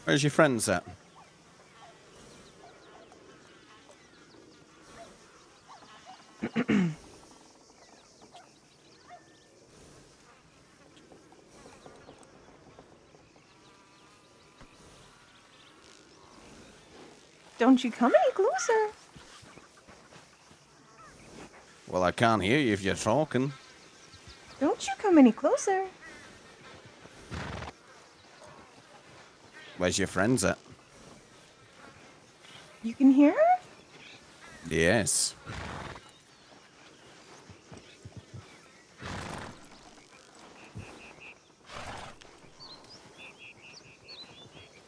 Where's your friends at? Don't you come any closer. Well, I can't hear you if you're talking. Don't you come any closer. Where's your friends at? You can hear her? Yes.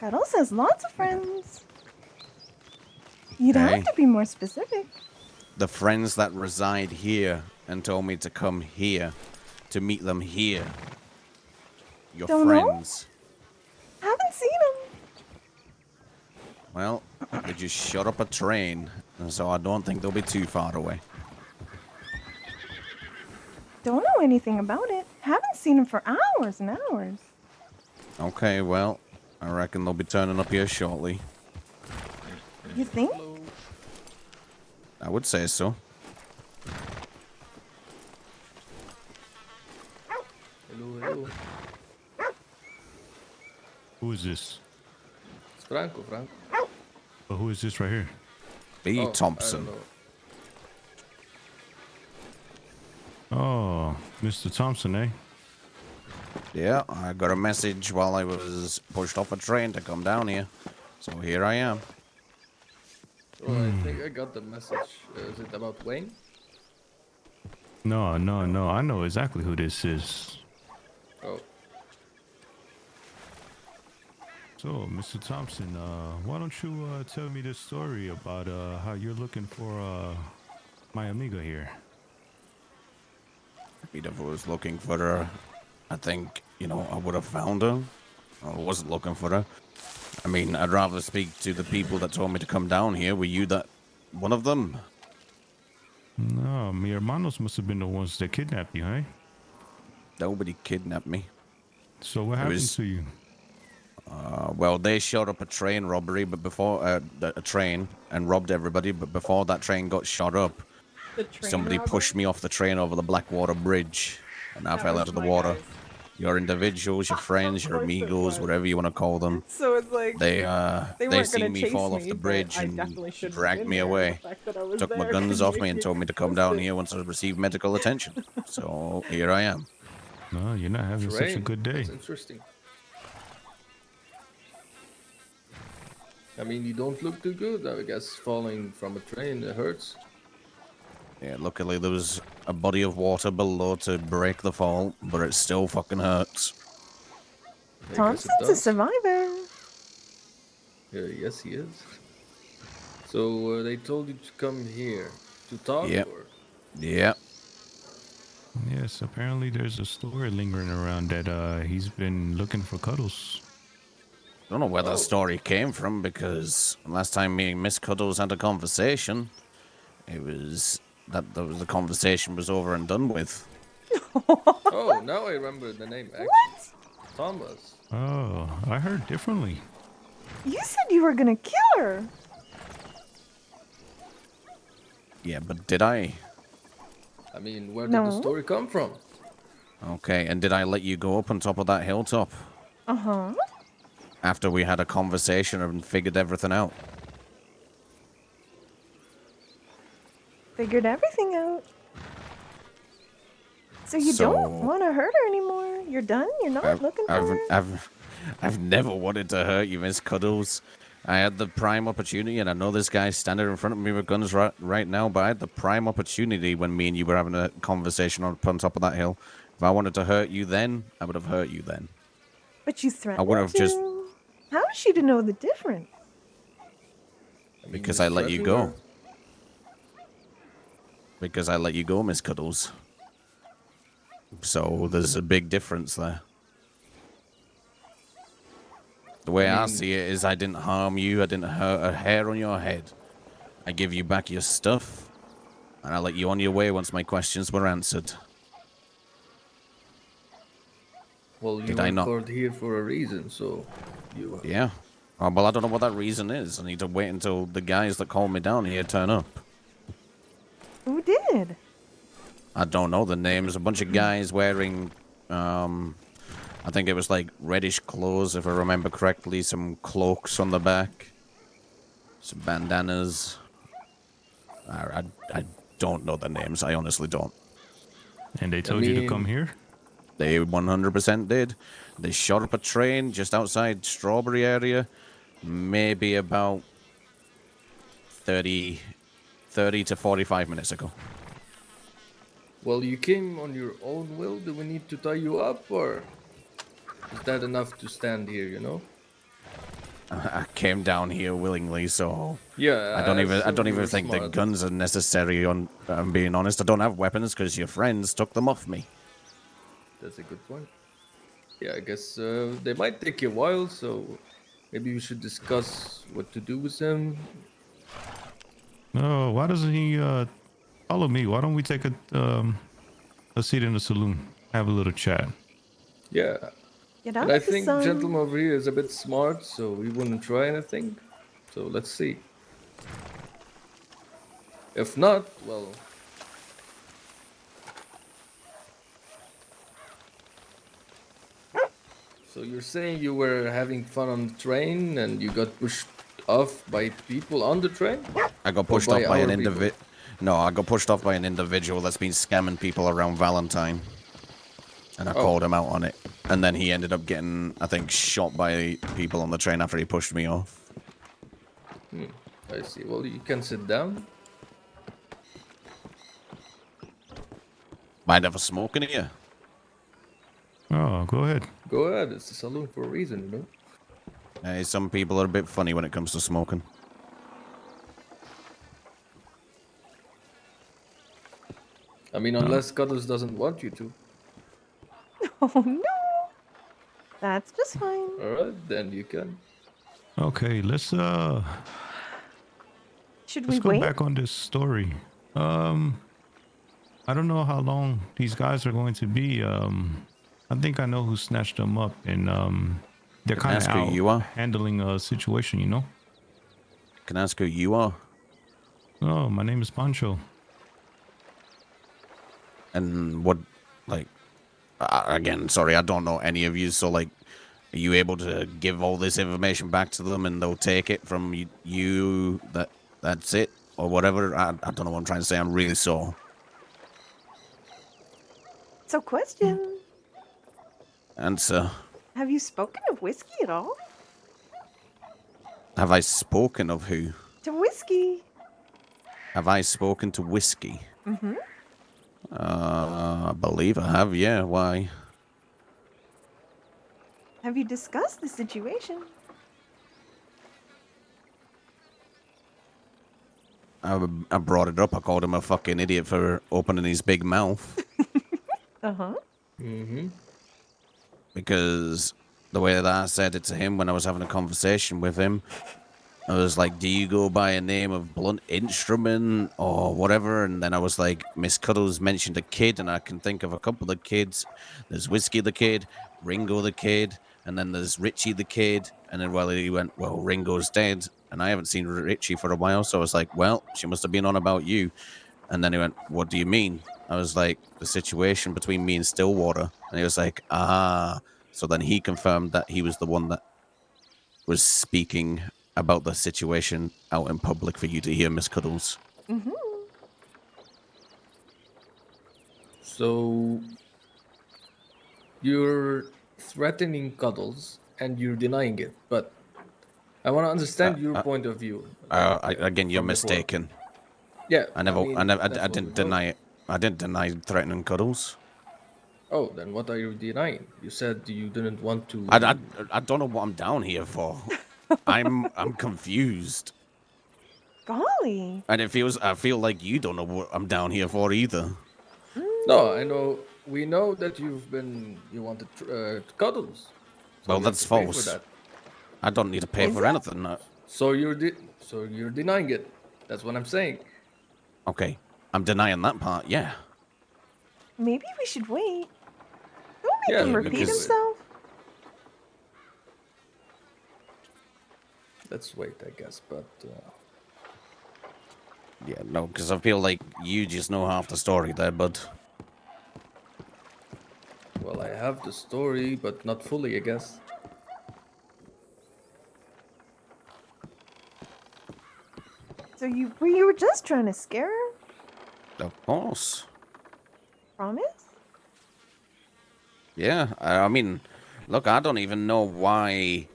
Cuddles has lots of friends. You'd Hey. have to be more specific. The friends that reside here and told me to come here to meet them here. Your Don't know? friends. Haven't seen him. Well, they just shut up a train, and so I don't think they'll be too far away. Don't know anything about it. Haven't seen him for hours and hours. Okay, well, I reckon they'll be turning up here shortly. You think? I would say so. Hello. Who is this? It's Franco. Oh, who is this right here? B. Oh, Thompson. I don't know. Oh, Mr. Thompson, eh? Yeah, I got a message while I was pushed off a train to come down here. So here I am. Well, I think I got the message. Is it about Wayne? No. I know exactly who this is. Oh, So, Mr. Thompson, why don't you tell me this story about how you're looking for my amiga here? If I was looking for her, I think, I would have found her. I wasn't looking for her. I mean, I'd rather speak to the people that told me to come down here. Were you that one of them? No, mi hermanos must have been the ones that kidnapped you, eh? Nobody kidnapped me. So what happened to you? Well, they shot up a train robbery, but before a train and robbed everybody. But before that train got shot up, somebody pushed me off the train over the Blackwater Bridge, and I fell out of the water. Guys. Your individuals, your friends, your Of course it amigos, was. whatever you want to call them. So it's like They weren't seen gonna me chase fall off me, the but bridge I and definitely shouldn't have dragged been me there. away. The fact that I was Took my there guns couldn't off make me and it told me to come down consistent. here once I received medical attention. So here I am. No, you're not having such a train. good day. That's interesting. I mean, you don't look too good. I guess falling from a train hurts. Yeah, luckily there was a body of water below to break the fall, but it still fucking hurts. I guess it Thompson's a does. survivor. Yes, he is. So they told you to come here to talk, Yep. or Yeah. Yes, apparently there's a story lingering around that he's been looking for Cuddles. Don't know where Oh. that story came from because last time me and Miss Cuddles had a conversation, it was the conversation was over and done with. Oh, now I remember the name. Actually. What? Thomas. Oh, I heard differently. You said you were gonna kill her. Yeah, but did I? I mean, where did No. the story come from? Okay, and did I let you go up on top of that hilltop Uh-huh. after we had a conversation and figured everything out? Figured everything out. So you So- don't want to hurt her anymore? You're done? You're not looking for her? I've never wanted to hurt you, Miss Cuddles. I had the prime opportunity, and I know this guy's standing in front of me with guns right now, but I had the prime opportunity when me and you were having a conversation on top of that hill. If I wanted to hurt you then, I would have hurt you then. But you threatened would have to. just- How is she to know the difference? I mean, Because you I let you threatened go. her? Because I let you go, Miss Cuddles. So there's a big difference there. The way I mean- see it is I didn't harm you, I didn't hurt a hair on your head. I give you back your stuff, and I let you on your way once my questions were answered. Well, you Did I were not? called here for a reason, so you. Yeah. Oh, well, I don't know what that reason is. I need to wait until the guys that called me down here turn up. Who did? I don't know the names. A bunch of guys wearing, I think it was like reddish clothes, if I remember correctly. Some cloaks on the back. Some bandanas. I don't know the names. I honestly don't. And they told you to come here? They 100% did. They shot up a train just outside Strawberry area. Maybe about 30 to 45 minutes ago. Well, you came on your own will. Do we need to tie you up, or is that enough to stand here? You know? I came down here willingly, so Yeah, I don't you even were think the smart. guns are necessary. On I'm being honest, I don't have weapons because your friends took them off me. That's a good point. Yeah, I guess they might take you a while, so maybe we should discuss what to do with them. Oh, why doesn't he follow me? Why don't we take a seat in the saloon, have a little chat? Yeah, Get and out I of the think sun. gentleman over here is a bit smart, so he wouldn't try anything. So let's see. If not, well, so you're saying you were having fun on the train and you got pushed off by people on the train? I got Or pushed off by our an people? individual. No, I got pushed off by an individual that's been scamming people around Valentine. And I Oh. called him out on it. And then he ended up getting, I think, shot by people on the train after he pushed me off. I see. Well, you can sit down. Mind have a smoke in here? Oh, go ahead. Go ahead. It's a saloon for a reason, you know? Hey, some people are a bit funny when it comes to smoking. I mean, unless Cuddles doesn't want you to. Oh no. That's just fine. Alright, then you can. Okay, Should we let's go wait? back on this story. I don't know how long these guys are going to be. I think I know who snatched them up, and they're Can I kind of ask who out you are? handling a situation, you know. Can I ask who you are? Oh, my name is Pancho. And what, like, again, sorry, I don't know any of you, so, like, are you able to give all this information back to them and they'll take it from you, that's it? Or whatever? I don't know what I'm trying to say. I'm really sore. So, question. Answer. Have you spoken of whiskey at all? Have I spoken of who? To whiskey. Have I spoken to Whiskey? Mm-hmm. I believe I have, yeah. Why? Have you discussed the situation? I brought it up. I called him a fucking idiot for opening his big mouth. Uh-huh. Mm-hmm. Because the way that I said it to him when I was having a conversation with him, I was like, do you go by a name of Blunt Instrument or whatever? And then I was like, Miss Cuddles mentioned a kid, and I can think of a couple of kids. There's Whiskey the Kid, Ringo the Kid, and then there's Richie the Kid. And then, well, he went, well, Ringo's dead, and I haven't seen Richie for a while. So I was like, well, she must have been on about you. And then he went, what do you mean? I was like, the situation between me and Stillwater. And he was like, ah. So then he confirmed that he was the one that was speaking about the situation out in public for you to hear, Miss Cuddles. Mm-hmm. So you're threatening Cuddles and you're denying it, but I want to understand your point of view. Again, you're from before. mistaken. Yeah, I that's what didn't we know. deny it. I didn't deny threatening Cuddles. Oh, then what are you denying? You said you didn't want to. I don't know what I'm down here for. I'm confused. Golly. And I feel like you don't know what I'm down here for either. No, I know. We know that you wanted Cuddles. So Well, you have that's to pay for false. that. I don't need to pay Is for it? anything. So you're denying it. That's what I'm saying. Okay, I'm denying that part, yeah. Maybe we should wait. Don't make Yeah, him we repeat could wait. himself. let's wait, I guess. But Yeah, no, because I feel like you just know half the story there, bud. well, I have the story, but not fully, I guess. So you were just trying to scare her? Of course. Promise? Yeah, I mean, look, I don't even know why,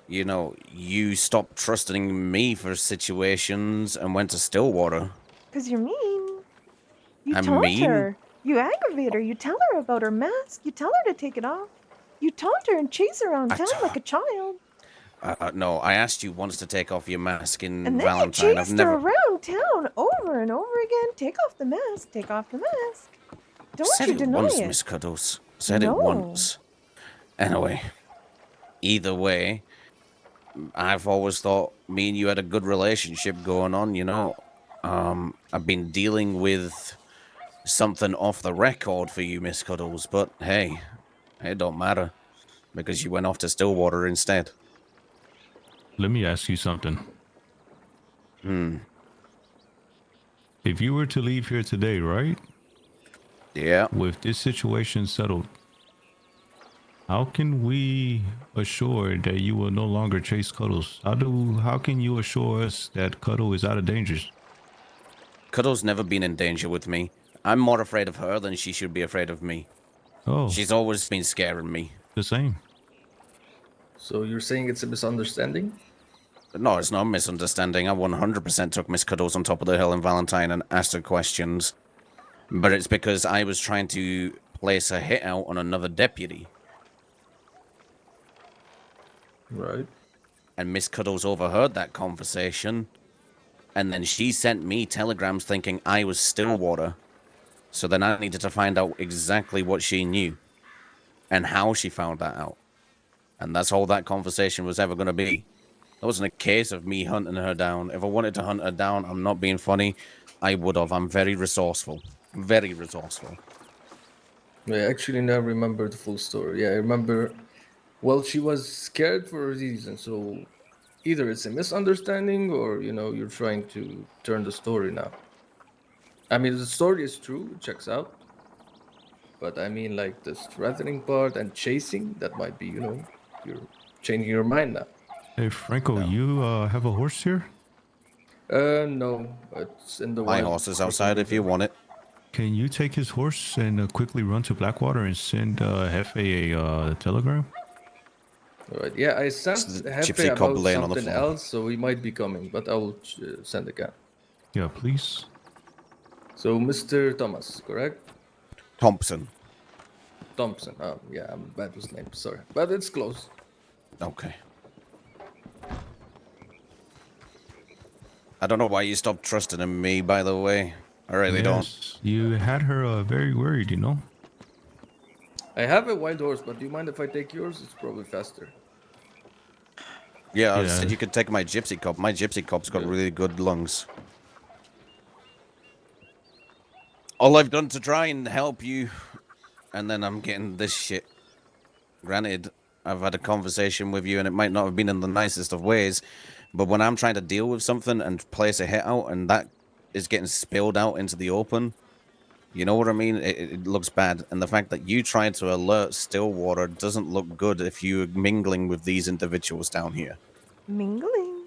you know, you stopped trusting me for situations and went to Stillwater. 'Cause you're mean. You I'm taunt mean? her. You aggravate her. You tell her about her mask. You tell her to take it off. You taunt her and chase her around I town like a child. no, I asked you once to take off your mask in And then you Valentine. I've chased her never around town over and over again. Take off the mask. Take off the mask. Don't said you it deny once, it. Miss Cuddles. Said it No. once. Anyway, either way, I've always thought me and you had a good relationship going on, you know. I've been dealing with something off the record for you, Miss Cuddles, but hey, it don't matter because you went off to Stillwater instead. Let me ask you something. If you were to leave here today, right, Yeah. with this situation settled, how can we assure that you will no longer chase Cuddles? How can you assure us that Cuddle is out of danger? Cuddle's never been in danger with me. I'm more afraid of her than she should be afraid of me. Oh, She's always been scaring me. the same. So you're saying it's a misunderstanding? No, it's not a misunderstanding. I 100% took Miss Cuddles on top of the hill in Valentine and asked her questions. But it's because I was trying to place a hit out on another deputy. Right. And Miss Cuddles overheard that conversation. And then she sent me telegrams thinking I was Stillwater. So then I needed to find out exactly what she knew. And how she found that out. And that's all that conversation was ever going to be. It wasn't a case of me hunting her down. If I wanted to hunt her down, I'm not being funny, I would have. I'm very resourceful. Very resourceful. I actually now remember the full story. Yeah, I remember. Well, she was scared for a reason. So either it's a misunderstanding or, you're trying to turn the story now. I mean, the story is true, it checks out. But I mean, like the threatening part and chasing, that might be, you're changing your mind now. Hey, Franco, No. you have a horse here? No, it's in the My wild horse is for some outside if you reason. want it. Can you take his horse and quickly run to Blackwater and send Hefe a telegram? All right. Yeah, I sent It's the Hefe gypsy cub about laying on the something floor. else, so he might be coming, but I will send again. Yeah, please. So, Mr. Thomas, correct? Thompson. Thompson. Oh, yeah, I'm bad with names, sorry. But it's close. Okay. I don't know why you stopped trusting in me, by the way. I really don't. Yes, you had her very worried, you know? I have a wild horse, but do you mind if I take yours? It's probably faster. Yeah, I Yeah. said you could take my gypsy cub. My gypsy cub's got Yeah. really good lungs. All I've done to try and help you, and then I'm getting this shit. Granted, I've had a conversation with you, and it might not have been in the nicest of ways, but when I'm trying to deal with something and place a hit out, and that is getting spilled out into the open, you know what I mean? It looks bad. And the fact that you tried to alert Stillwater doesn't look good if you're mingling with these individuals down here. Mingling.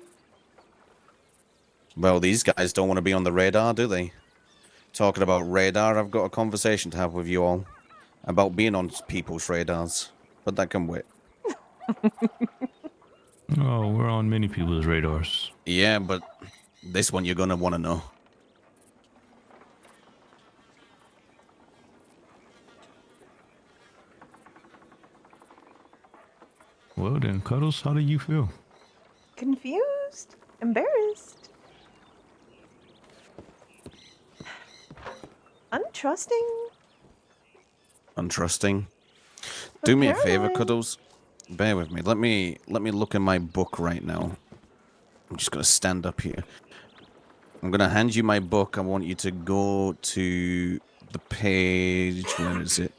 Well, these guys don't want to be on the radar, do they? Talking about radar, I've got a conversation to have with you all about being on people's radars, but that can wait. Oh, we're on many people's radars. Yeah, but this one you're gonna want to know. Well then, Cuddles, how do you feel? Confused. Embarrassed. Untrusting. Untrusting. But Do me a favor, paranoid. Cuddles. Bear with me. Let me look in my book right now. I'm just gonna stand up here. I'm gonna hand you my book. I want you to go to the page. Where is it?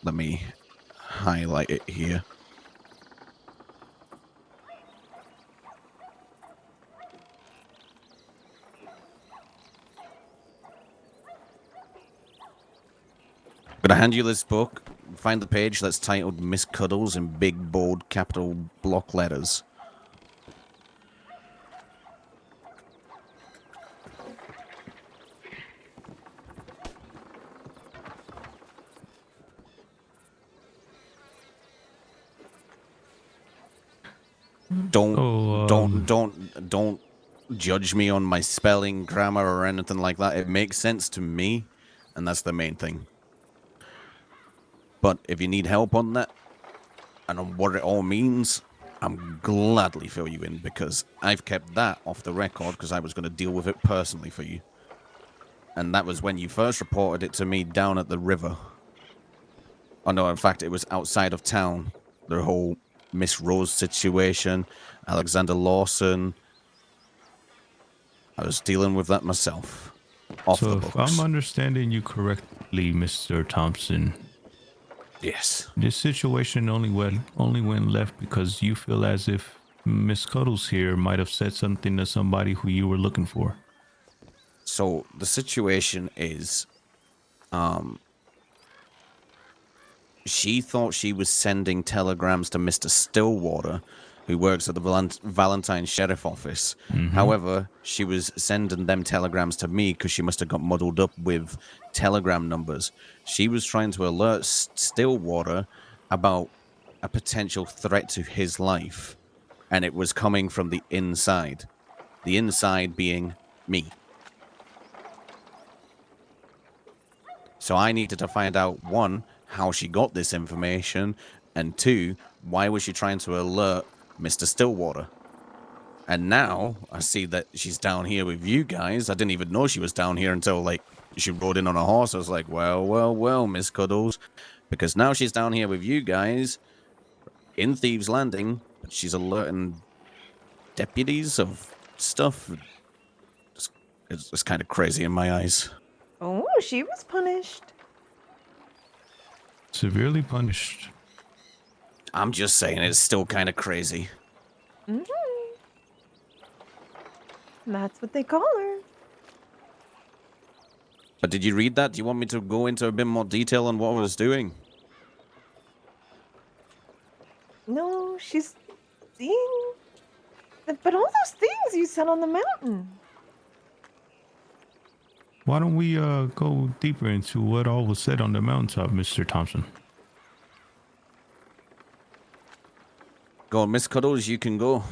Let me highlight it here. gonna hand you this book. Find the page that's titled Miss Cuddles in big, bold, capital block letters. Don't judge me on my spelling, grammar, or anything like that. It makes sense to me, and that's the main thing. But if you need help on that, and on what it all means, I'm gladly fill you in, because I've kept that off the record because I was going to deal with it personally for you. And that was when you first reported it to me down at the river. Oh no, in fact, it was outside of town. The whole Miss Rose situation, Alexander Lawson. I was dealing with that myself. Off So the if books. I'm understanding you correctly, Mr. Thompson, Yes. this situation only went left because you feel as if Miss Cuddles here might have said something to somebody who you were looking for. So the situation is, she thought she was sending telegrams to Mr. Stillwater, who works at the Valentine Sheriff Office. However, she was sending them telegrams to me because she must have got muddled up with telegram numbers. She was trying to alert Stillwater about a potential threat to his life, and it was coming from the inside. The inside being me. So I needed to find out, one, how she got this information, and two, why was she trying to alert Mr. Stillwater? And now I see that she's down here with you guys. I didn't even know she was down here until, like, she rode in on a horse. I was like, well, Miss Cuddles. Because now she's down here with you guys in Thieves Landing, but she's alerting deputies of stuff. It's kind of crazy in my eyes. Oh, she was punished. Severely punished. I'm just saying, it's still kind of crazy. Mm-hmm. That's what they call her. But did you read that? Do you want me to go into a bit more detail on what I was doing? No, she's seeing. But all those things you said on the mountain. Why don't we go deeper into what all was said on the mountaintop, Mr. Thompson? Go on, Miss Cuddles, you can go.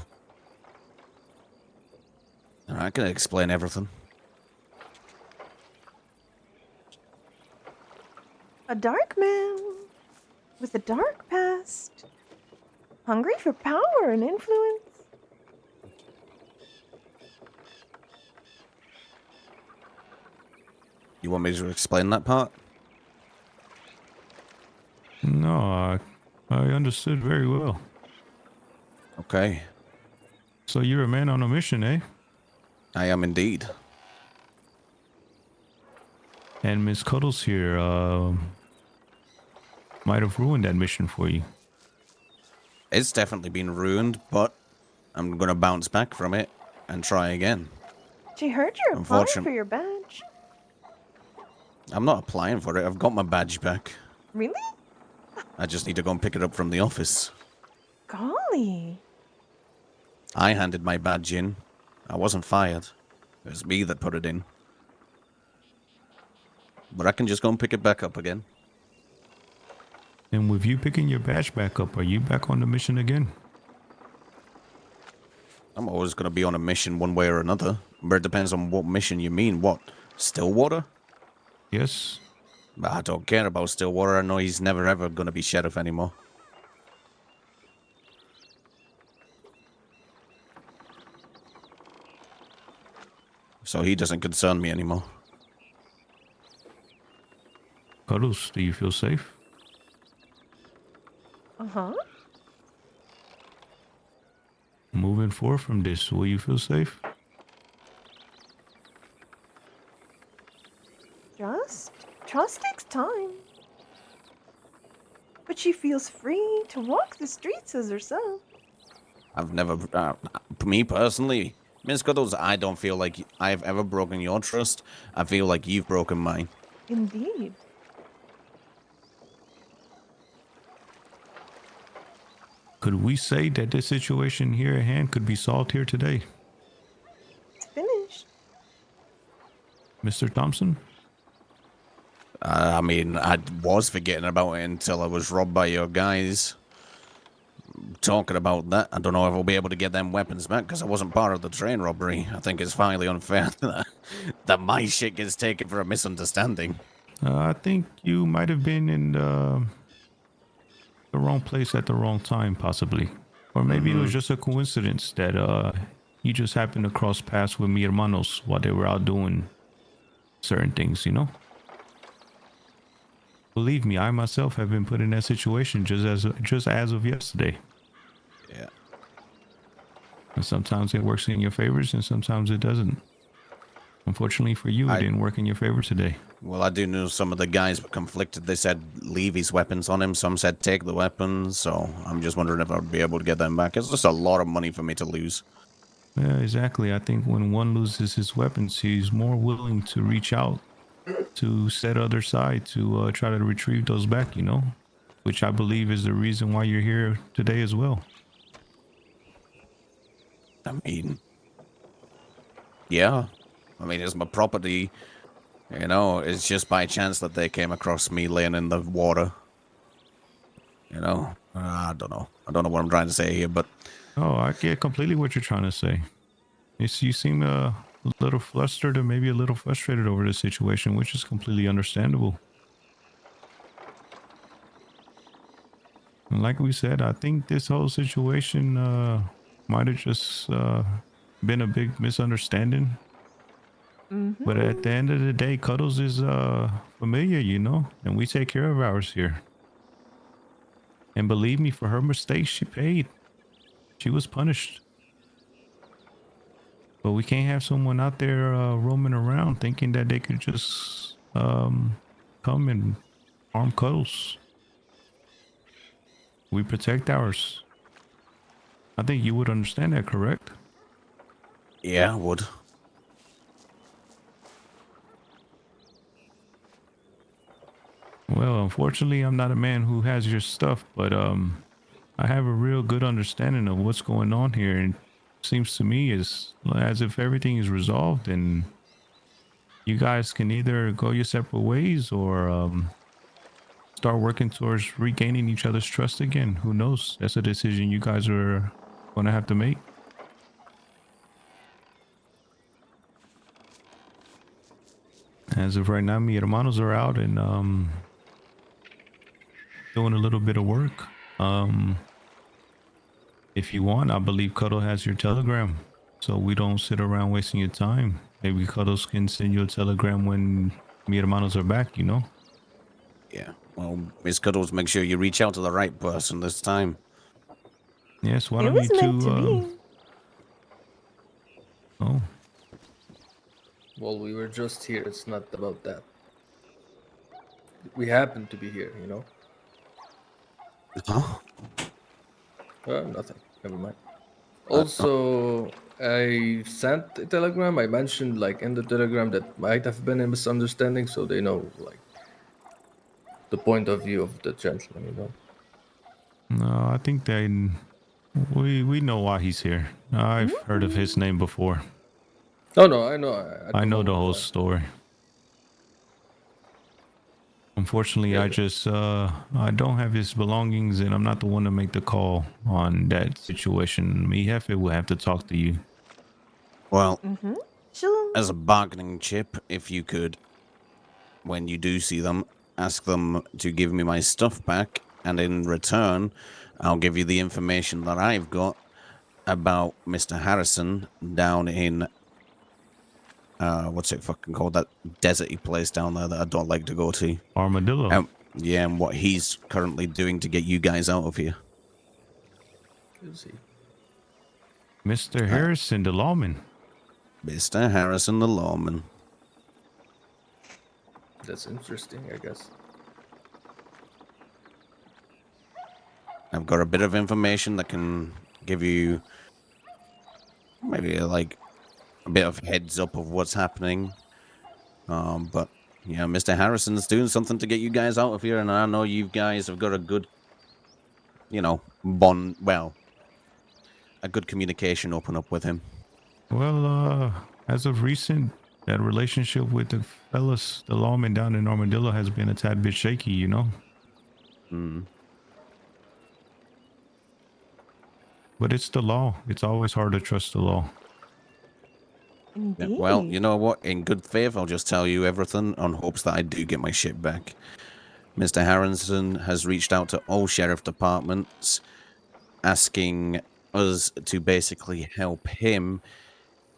I can explain everything. A dark man with a dark past. Hungry for power and influence. You want me to explain that part? No, I understood very well. Okay. So you're a man on a mission, eh? I am indeed. And Miss Cuddles here might have ruined that mission for you. It's definitely been ruined, but I'm gonna bounce back from it and try again. She heard you're applying Unfortunate- for your badge. I'm not applying for it. I've got my badge back. Really? I just need to go and pick it up from the office. Golly. I handed my badge in. I wasn't fired. It was me that put it in. But I can just go and pick it back up again. And with you picking your badge back up, are you back on the mission again? I'm always going to be on a mission one way or another. But it depends on what mission you mean. What? Stillwater? Yes. I don't care about Stillwater. I know he's never ever going to be sheriff anymore. So he doesn't concern me anymore. Cuddles, do you feel safe? Uh-huh. Moving forward from this, will you feel safe? Trust takes time. But she feels free to walk the streets as herself. I've never... me personally, Miss Cuddles, I don't feel like I've ever broken your trust. I feel like you've broken mine. Indeed. could we say that this situation here at hand could be solved here today, It's finished. Mr. Thompson? I mean, I was forgetting about it until I was robbed by your guys. Talking about that, I don't know if I'll be able to get them weapons back because I wasn't part of the train robbery. I think it's finally unfair that my shit gets taken for a misunderstanding. I think you might have been in the wrong place at the wrong time, possibly. Or maybe it was just a coincidence that you just happened to cross paths with mi hermanos while they were out doing certain things, you know? Believe me, I myself have been put in that situation just as of yesterday. Yeah. And sometimes it works in your favors and sometimes it doesn't. Unfortunately for you, it didn't work in your favor today. Well, I do know some of the guys were conflicted. They said leave his weapons on him. Some said take the weapons. So I'm just wondering if I'll be able to get them back. It's just a lot of money for me to lose. Yeah, exactly. I think when one loses his weapons, he's more willing to reach out to said other side to try to retrieve those back, you know? Which I believe is the reason why you're here today as well. I mean, yeah. I mean, it's my property. You know, it's just by chance that they came across me laying in the water. You know, I don't know. I don't know what I'm trying to say here, but... Oh, I get completely what you're trying to say. You seem a little flustered or maybe a little frustrated over the situation, which is completely understandable. And like we said, I think this whole situation might have just been a big misunderstanding. But at the end of the day, Cuddles is familiar, you know, and we take care of ours here. And believe me, for her mistakes, she paid. She was punished. But we can't have someone out there roaming around thinking that they could just come and harm Cuddles. We protect ours. I think you would understand that, correct? Yeah, I would. Well, unfortunately, I'm not a man who has your stuff, but I have a real good understanding of what's going on here, and it seems to me as if everything is resolved, and you guys can either go your separate ways or start working towards regaining each other's trust again. Who knows? That's a decision you guys are going to have to make. As of right now, mi hermanos are out and doing a little bit of work. If you want, I believe Cuddle has your telegram, so we don't sit around wasting your time. Maybe Cuddles can send you a telegram when mi hermanos are back, you know? Yeah. Well, Miss Cuddles, make sure you reach out to the right person this time. Yes, why It don't was you meant two... to be. Oh, Well, we were just here. It's not about that. We happen to be here, you know? Huh? Nothing. Never mind. Also, I sent a telegram. I mentioned, like, in the telegram that might have been a misunderstanding, so they know, like, the point of view of the gentleman, you know? no, I think we know why he's here. I've heard of his name before. No, no, I know. I know the whole why. story. Unfortunately, Yeah, I don't have his belongings, and I'm not the one to make the call on that situation. Me, Hefe, will have to talk to you. Well, Sure. as a bargaining chip, if you could, when you do see them, ask them to give me my stuff back, and in return, I'll give you the information that I've got about Mr. Harrison down in, what's it fucking called? That deserty place down there that I don't like to go to. Armadillo. Yeah, and what he's currently doing to get you guys out of here. You'll see. Mr. Harrison, the lawman. Mr. Harrison the lawman. That's interesting, I guess. I've got a bit of information that can give you maybe like a bit of heads up of what's happening. But yeah, Mr. Harrison's doing something to get you guys out of here, and I know you guys have got a good a good communication open up with him. Well, as of recent, that relationship with the fellas, the lawman down in Armadillo, has been a tad bit shaky, you know. Mm. But it's the law. It's always hard to trust the law. Yeah, well, Indeed. you know what? In good faith, I'll just tell you everything on hopes that I do get my shit back. Mr. Harrison has reached out to all sheriff departments asking us to basically help him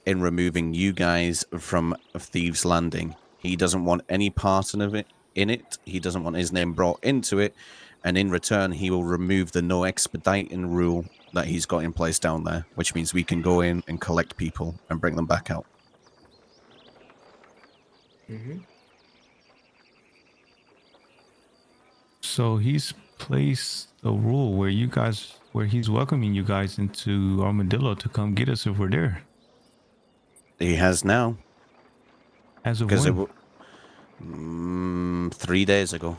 in removing you guys from Thieves Landing. He doesn't want any part of it in it. He doesn't want his name brought into it, and in return, he will remove the no expediting rule that he's got in place down there, which means we can go in and collect people and bring them back out. Hmm. So he's placed a rule where he's welcoming you guys into Armadillo to come get us if we're there. He has now, As of because it when? 3 days ago.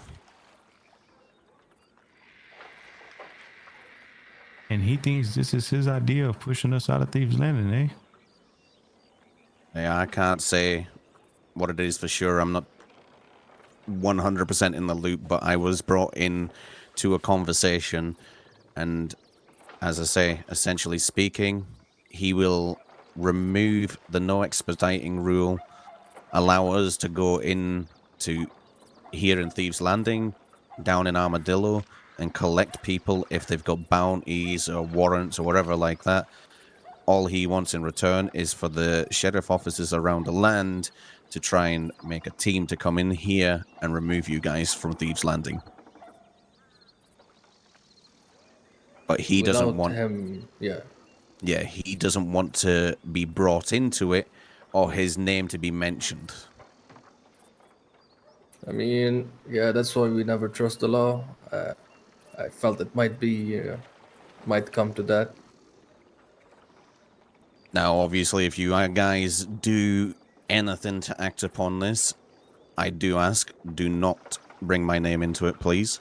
And he thinks this is his idea of pushing us out of Thieves Landing, eh? Yeah, I can't say what it is for sure. I'm not 100% in the loop, but I was brought in to a conversation, and as I say, essentially speaking, he will remove the no expediting rule, allow us to go in to here in Thieves Landing, down in Armadillo, and collect people if they've got bounties or warrants or whatever like that. All he wants in return is for the sheriff officers around the land to try and make a team to come in here and remove you guys from Thieves Landing. But he doesn't Without want, him, yeah. yeah, he doesn't want to be brought into it or his name to be mentioned. I mean, yeah, that's why we never trust the law. I felt it might come to that. Now, obviously, if you guys do anything to act upon this, I do ask, do not bring my name into it, please.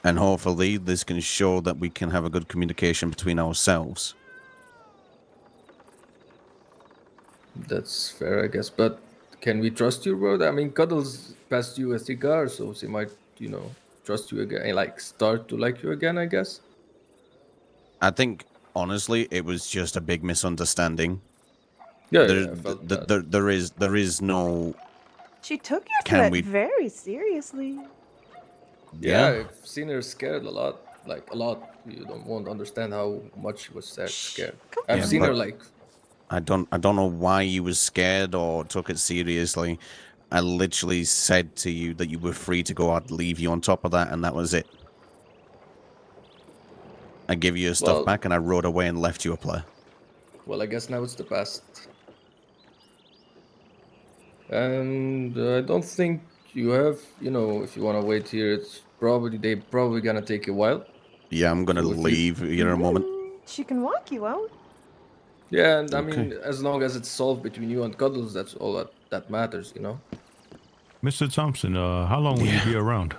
And hopefully this can show that we can have a good communication between ourselves. That's fair, I guess. But can we trust your word? I mean, Cuddles passed you a cigar, so she might, trust you again, and, like start to like you again, I guess. I think, honestly, it was just a big misunderstanding. Yeah, There, yeah, I felt th- that. there is no, She took your can threat we, very seriously. Yeah, yeah? I've seen her scared a lot, like a lot. You won't understand how much she was Shh. scared. Come I've Yeah, on seen her but now. like, I don't know why you was scared or took it seriously. I literally said to you that you were free to go. I'd leave you on top of that, and that was it. I give you your stuff well, back, and I rode away and left you a player. I guess now it's the past, and I don't think you have. If you want to wait here, they probably gonna take a while. Yeah, I'm gonna So if you, leave here in a moment. She can walk you out. yeah, and I Okay. mean, as long as it's solved between you and Cuddles, that's all that matters. Mr. Thompson, how long will you Yeah. be around?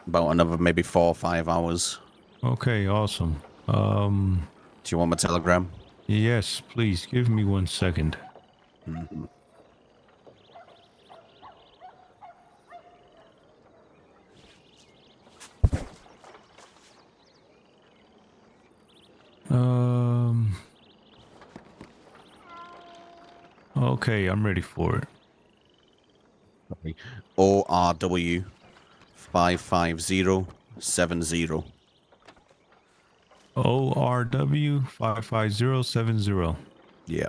About another maybe 4 or 5 hours. Okay, awesome. Do you want my telegram? Yes, please give me 1 second. Mhm. Um, okay, I'm ready for it. ORW 55070. ORW 55070. Yeah.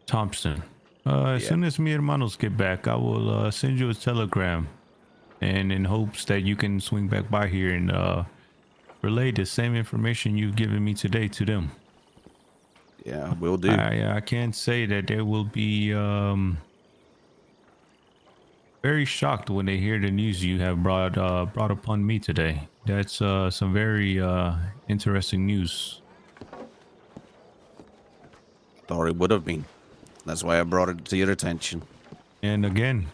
Thompson. As Yeah. soon as mi hermanos get back, I will send you a telegram, and in hopes that you can swing back by here and relay the same information you've given me today to them. Yeah, will do. I can't say that they will be very shocked when they hear the news you have brought upon me today. That's some very interesting news. Thought it would have been. That's why I brought it to your attention. And again,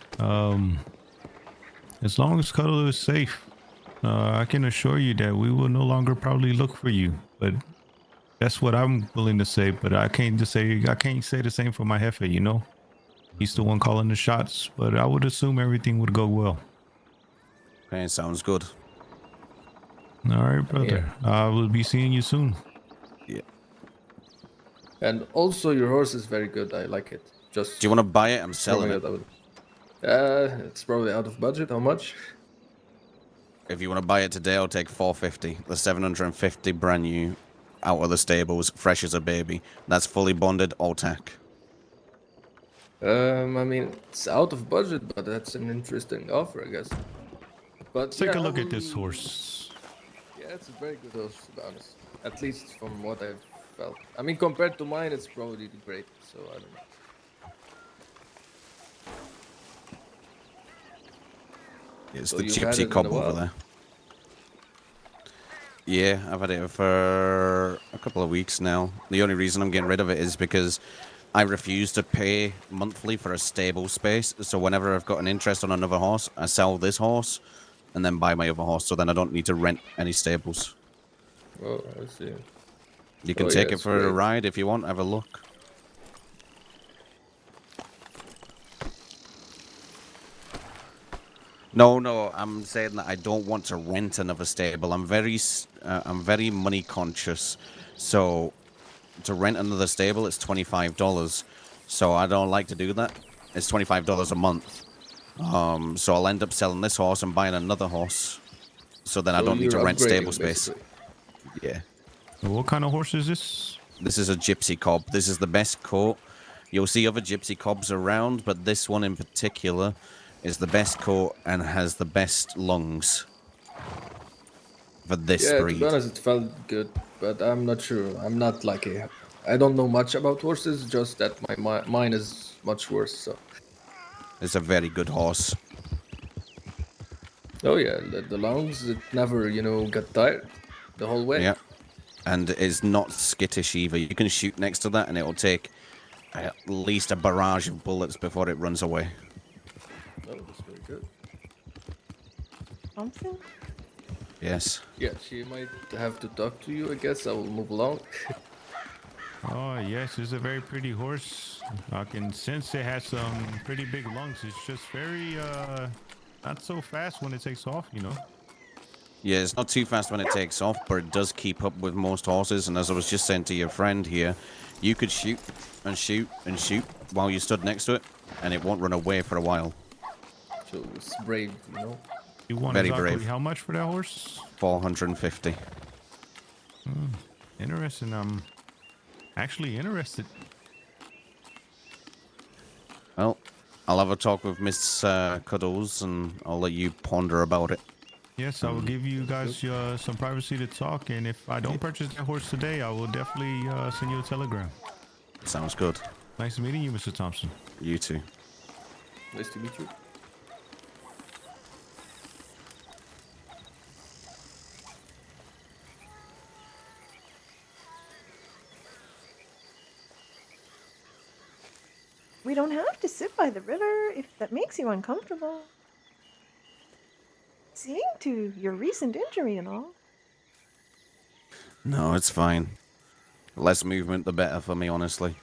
as long as Cuddle is safe, I can assure you that we will no longer probably look for you. But that's what I'm willing to say. But I can't say the same for my Hefe, you know? He's the one calling the shots, but I would assume everything would go well. Okay, sounds good. All right, brother. I will be seeing you soon. Yeah. And also, your horse is very good. I like it. Just Do you want to buy it? I'm selling throwing it. that out. It's probably out of budget. How much? If you want to buy it today, I'll take 450. The 750 brand new, out of the stables, fresh as a baby. That's fully bonded, all tack. I mean, it's out of budget, but that's an interesting offer, I guess. But Let's take a look at this horse. Yeah, it's a very good horse, to be honest. At least from what I've felt. I mean, compared to mine, it's probably great. So I don't know. It's So the you've had it gypsy in cob a over while? there. Yeah, I've had it for a couple of weeks now. The only reason I'm getting rid of it is because I refuse to pay monthly for a stable space. So whenever I've got an interest on another horse, I sell this horse and then buy my other horse. So then I don't need to rent any stables. Oh, I see. You can Oh, take yeah, it it's for a great. ride if you want. Have a look. No, I'm saying that I don't want to rent another stable. I'm very money conscious. So to rent another stable, it's $25. So I don't like to do that. It's $25 a month. So I'll end up selling this horse and buying another horse. So then I So don't need to you're rent stable upgrading, space. basically. Yeah. What kind of horse is this? This is a gypsy cob. This is the best coat. You'll see other gypsy cobs around, but this one in particular is the best coat and has the best lungs for this Yeah, to breed. be honest, it felt good, but I'm not sure. I'm not like a. I don't know much about horses. Just that mine is much worse. So. It's a very good horse. Oh yeah, the lungs it never got tired the whole way. Yeah. And it's not skittish either. You can shoot next to that and it'll take at least a barrage of bullets before it runs away. Oh, that's very good. Thompson? Yes. Yeah, she might have to talk to you. I guess I will move along. Oh, yes, it's a very pretty horse. I can sense it has some pretty big lungs. It's just very, not so fast when it takes off, you know? Yeah, it's not too fast when it takes off, but it does keep up with most horses. And as I was just saying to your friend here, you could shoot and shoot and shoot while you stood next to it, and it won't run away for a while. So it's brave, You want Very exactly brave. how much for that horse? 450. Interesting. I'm actually interested. Well, I'll have a talk with Miss Cuddles, and I'll let you ponder about it. Yes, I will give you guys some privacy to talk, and if I don't purchase that horse today, I will definitely send you a telegram. Sounds good. Nice meeting you, Mr. Thompson. You too. Nice to meet you. We don't have to sit by the river if that makes you uncomfortable. Seeing to your recent injury and all. No, it's fine. Less movement, the better for me, honestly.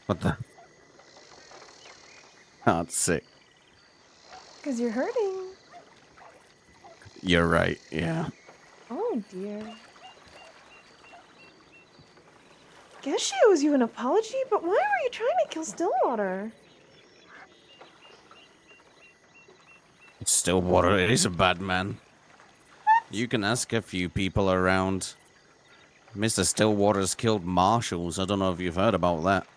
What the? Oh, it's sick. Because you're hurting. You're right, yeah. Oh dear. Guess she owes you an apology, but why were you trying to kill Stillwater? Stillwater is a bad man. You can ask a few people around. Mr. Stillwater's killed marshals. I don't know if you've heard about that.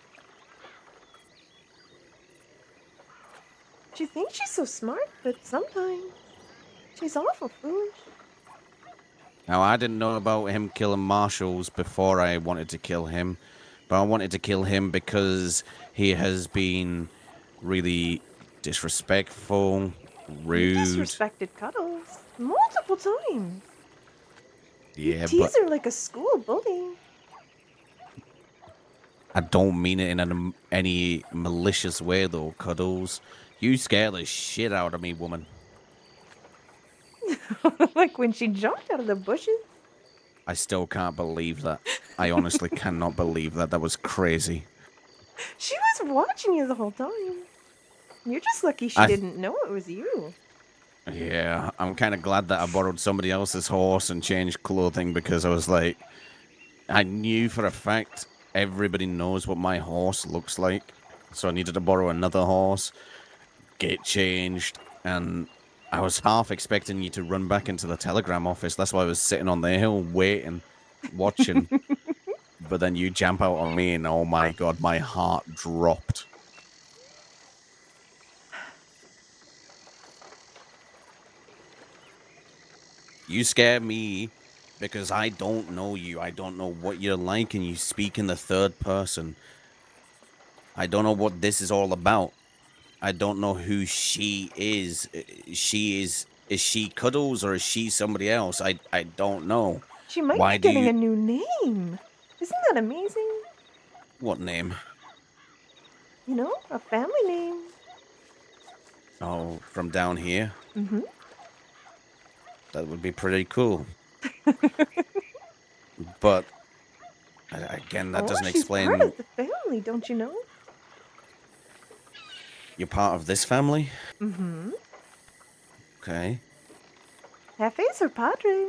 She thinks she's so smart, but sometimes She's awful foolish. Now, I didn't know about him killing marshals before I wanted to kill him, but I wanted to kill him because he has been really disrespectful, You rude. disrespected Cuddles multiple times. You Yeah, but tease her like a school bully. I don't mean it in any malicious way, though, Cuddles. You scare the shit out of me, woman. Like when she jumped out of the bushes. I still can't believe that. I honestly cannot believe that. That was crazy. She was watching you the whole time. You're just lucky she didn't know it was you. Yeah, I'm kind of glad that I borrowed somebody else's horse and changed clothing because I was like, I knew for a fact everybody knows what my horse looks like. So I needed to borrow another horse, get changed, and I was half expecting you to run back into the telegram office. That's why I was sitting on the hill waiting, watching. But then you jump out on me, and oh my god, my heart dropped. You scare me because I don't know you. I don't know what you're like, and you speak in the third person. I don't know what this is all about. I don't know who she is. Is she Cuddles or is she somebody else? I don't know. She might Why be do getting you a new name. Isn't that amazing? what name? You know, a family name. Oh, from down here? Mm-hmm. That would be pretty cool. But again, that Oh, doesn't she's part explain of the family, don't you know? you're part of this family? Mm-hmm. Okay. Jefe's her padre.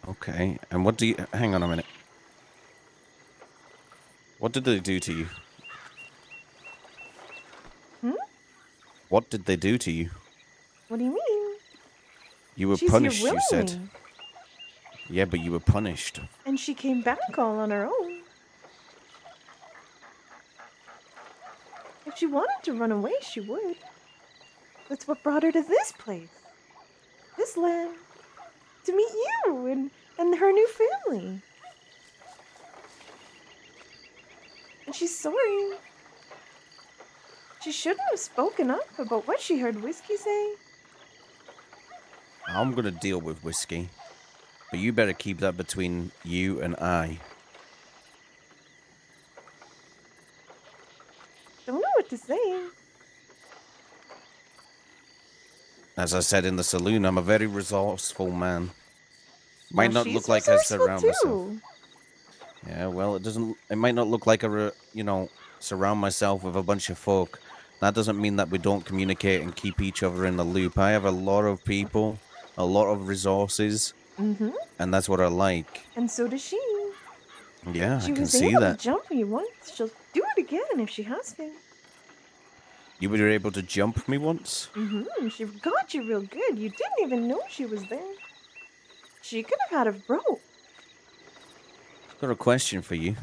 Okay. And what do you hang on a minute. What did they do to you? Hmm? What did they do to you? What do you mean? You were She's here punished, you said. willingly. Yeah, but you were punished. And she came back all on her own. If she wanted to run away, she would. That's what brought her to this place. This land. To meet you and her new family. And she's sorry. She shouldn't have spoken up about what she heard Whiskey say. I'm gonna deal with Whiskey. But you better keep that between you and I. Don't know what to say. As I said in the saloon, I'm a very resourceful man. Might Well, not she's look like I resourceful surround myself. too. Yeah, well, it might not look like surround myself with a bunch of folk. That doesn't mean that we don't communicate and keep each other in the loop. I have a lot of people, a lot of resources, Mm-hmm. and that's what I like. And so does she. Yeah, I She can was see able to that. jump me once. She'll do it again if she has to. You were able to jump me once? Mm-hmm. She got you real good. You didn't even know she was there. She could have had a rope. I've got a question for you,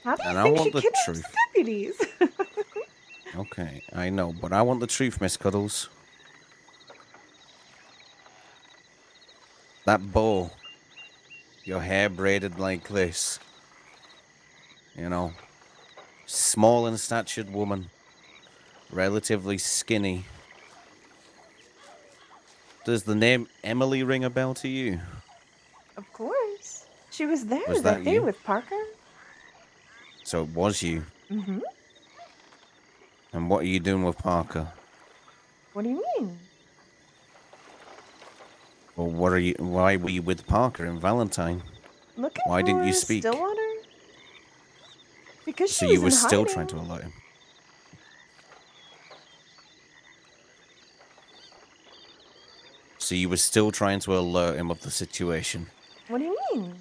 How do you and I think she want the kidnaps truth. the deputies? Okay, I know, but I want the truth, Miss Cuddles. That bow, your hair braided like this, you know, small in statured woman, relatively skinny. Does the name Emily ring a bell to you? Of course. She was there Was that that day you? with Parker. So it was you. Mm-hmm. And what are you doing with Parker? What do you mean? Well, why were you with Parker in Valentine? Looking Why didn't you for speak? Stillwater? Because So she you was were in still hiding. trying to alert him. So you were still trying to alert him of the situation. What do you mean?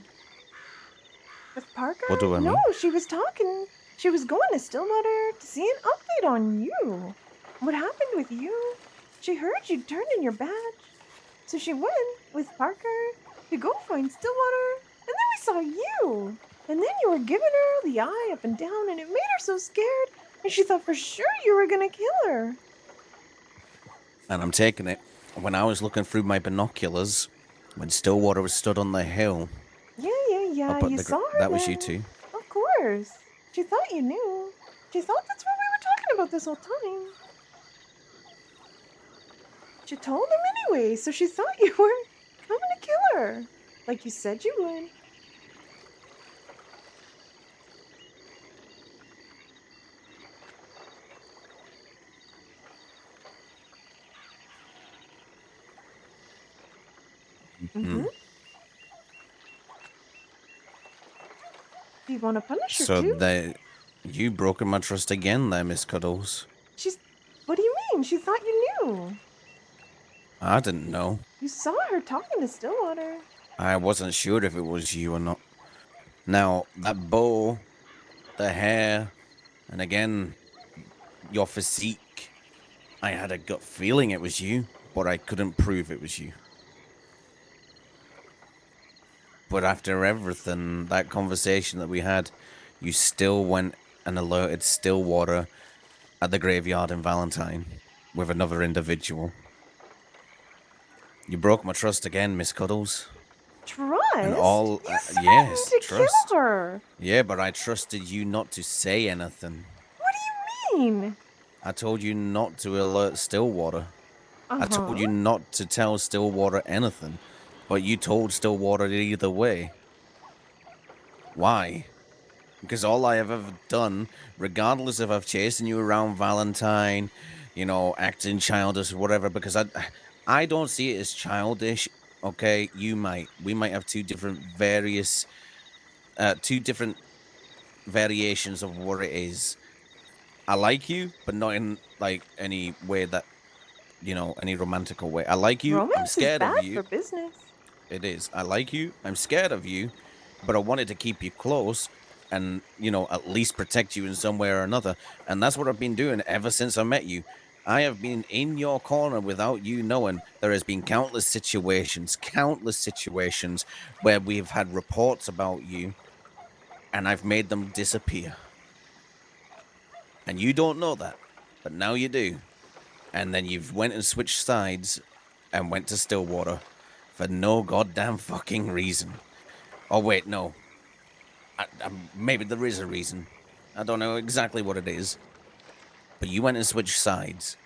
With Parker? What do I No, mean? she was talking. She was going to Stillwater to see an update on you. What happened with you? She heard you turned in your badge. So she went with Parker to go find Stillwater, and then we saw you. And then you were giving her the eye up and down, and it made her so scared And she thought for sure you were gonna kill her. And I'm taking it. When I was looking through my binoculars, when Stillwater was stood on the hill Yeah. up at You the... saw her That was then. you two. Of course. She thought you knew. She thought that's what we were talking about this whole time. She told him anyway, so she thought you were coming to kill her. Like you said you would. Mm-hmm. Do you want to punish her So too? you broken my trust again there, Miss Cuddles. What do you mean? She thought you knew. I didn't know. You saw her talking to Stillwater. I wasn't sure if it was you or not. Now, that bow, the hair, and again, your physique, I had a gut feeling it was you, but I couldn't prove it was you. But after everything, that conversation that we had, you still went and alerted Stillwater at the graveyard in Valentine with another individual. You broke my trust again, Miss Cuddles. Trust? And all... You threatened yes, to trust. kill her. Yeah, but I trusted you not to say anything. What do you mean? I told you not to alert Stillwater. I told you Uh-huh. not to tell Stillwater anything, but you told Stillwater either way. Why? Because all I have ever done, regardless if I've chasing you around Valentine, you know, acting childish or whatever, because I don't see it as childish. Okay, you might. We might have two different variations of what it is. I like you, but not in like any way that, you know, any romantical way. I like you. I'm Romance is scared of bad you. for business. It is. I like you. I'm scared of you, but I wanted to keep you close and, you know, at least protect you in some way or another. And that's what I've been doing ever since I met you. I have been in your corner without you knowing. There has been countless situations where we've had reports about you and I've made them disappear. And you don't know that, but now you do. And then you've went and switched sides and went to Stillwater for no goddamn fucking reason. Oh, wait, no. Maybe there is a reason. I don't know exactly what it is. But you went and switched sides,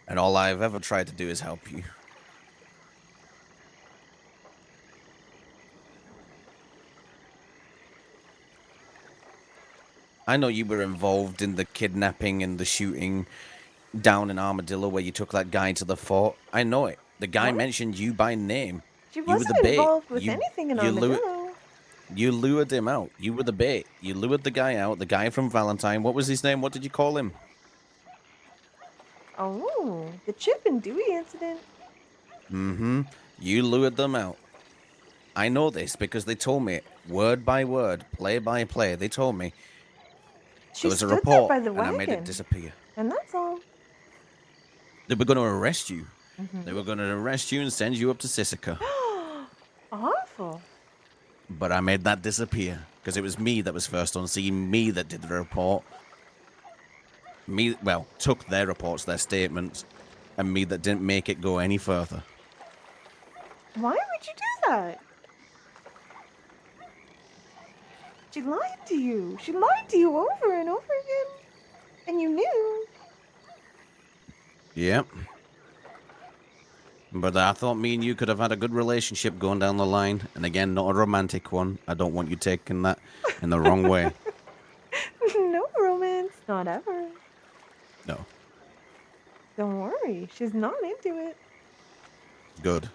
and all I've ever tried to do is help you. I know you were involved in the kidnapping and the shooting down in Armadillo where you took that guy to the fort. I know it. The guy What? mentioned you by name. She You were the wasn't bait. involved with anything in Armadillo. You lured him out. You were the bait. You lured the guy out, the guy from Valentine. What was his name? What did you call him? Oh, the Chip and Dewey incident. Mm-hmm. You lured them out. I know this because they told me it, word by word, play by play. They told me She there was a stood there report, by the and I made it wagon. disappear. And that's all. They were going to arrest you. Mm-hmm. They were going to arrest you and send you up to Sisika. Awful. But I made that disappear because it was me that was first on scene, me that did the report. Me, well, took their reports, their statements, and me that didn't make it go any further. Why would you do that? She lied to you. She lied to you over and over again. And you knew. Yep. But I thought me and you could have had a good relationship going down the line. And again, not a romantic one. I don't want you taking that in the wrong way. No romance. Not ever. No. Don't worry. She's not into it. Good.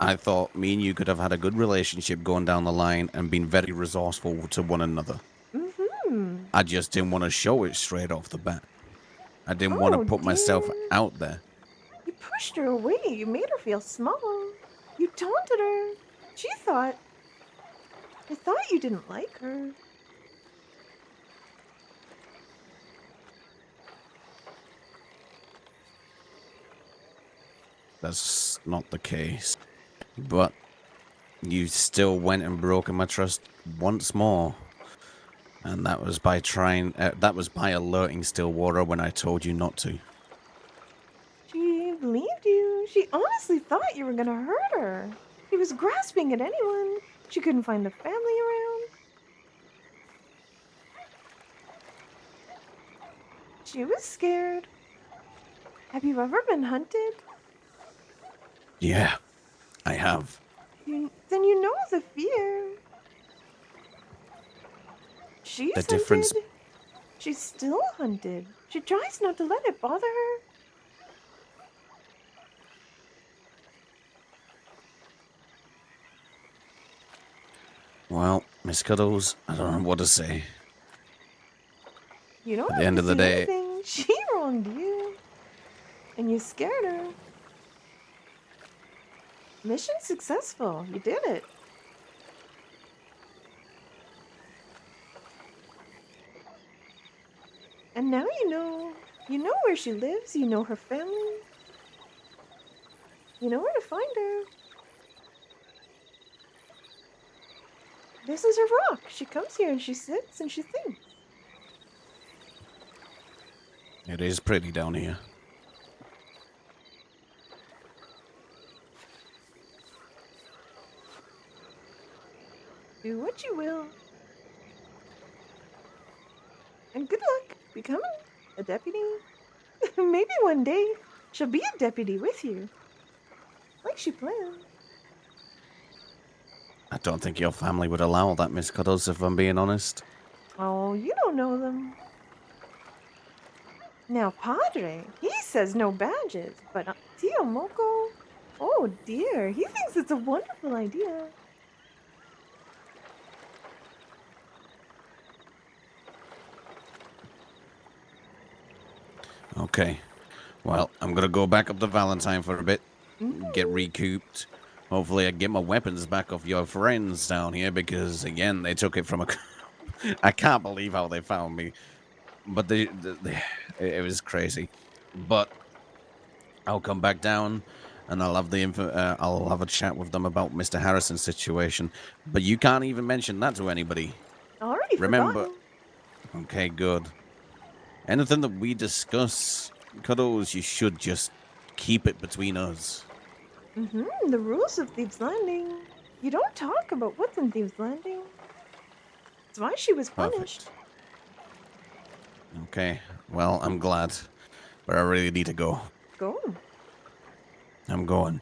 I thought me and you could have had a good relationship going down the line and been very resourceful to one another. Mm-hmm. I just didn't want to show it straight off the bat. I didn't want to Oh, put myself dear. out there. You pushed her away. You made her feel small. You taunted her. She thought you didn't like her. That's not the case. But you still went and broken my trust once more. And that was by alerting Stillwater when I told you not to. She believed you. She honestly thought you were gonna hurt her. She was grasping at anyone. She couldn't find the family around. She was scared. Have you ever been hunted? Yeah, I have. Then you know the fear. The She's difference. hunted. She's still hunted. She tries not to let it bother her. Well, Miss Cuddles, I don't know what to say. You don't At the have end to of the say day, anything. She wronged you. And you scared her. Mission successful. You did it. And now you know where she lives, you know her family, you know where to find her. This is her rock. She comes here and she sits and she thinks. it is pretty down here. Do what you will. And good luck becoming a deputy. Maybe one day she'll be a deputy with you. Like she planned. I don't think your family would allow that, Miss Cuddles, if I'm being honest. Oh, you don't know them. Now, Padre, he says no badges, but Tio Moco, oh dear, he thinks it's a wonderful idea. Okay. Well, I'm gonna go back up to Valentine for a bit, get Mhm. recouped. Hopefully, I get my weapons back off your friends down here because, again, they took it from a. I can't believe how they found me, but it was crazy. But I'll come back down, and I'll have I'll have a chat with them about Mr. Harrison's situation. But you can't even mention that to anybody. Already Remember? forgotten. Okay, good. Anything that we discuss, Cuddles, you should just keep it between us. The rules of Thieves Landing. You don't talk about what's in Thieves Landing. That's why she was punished. Perfect. Okay. Well, I'm glad, but I really need to go. Go. I'm going.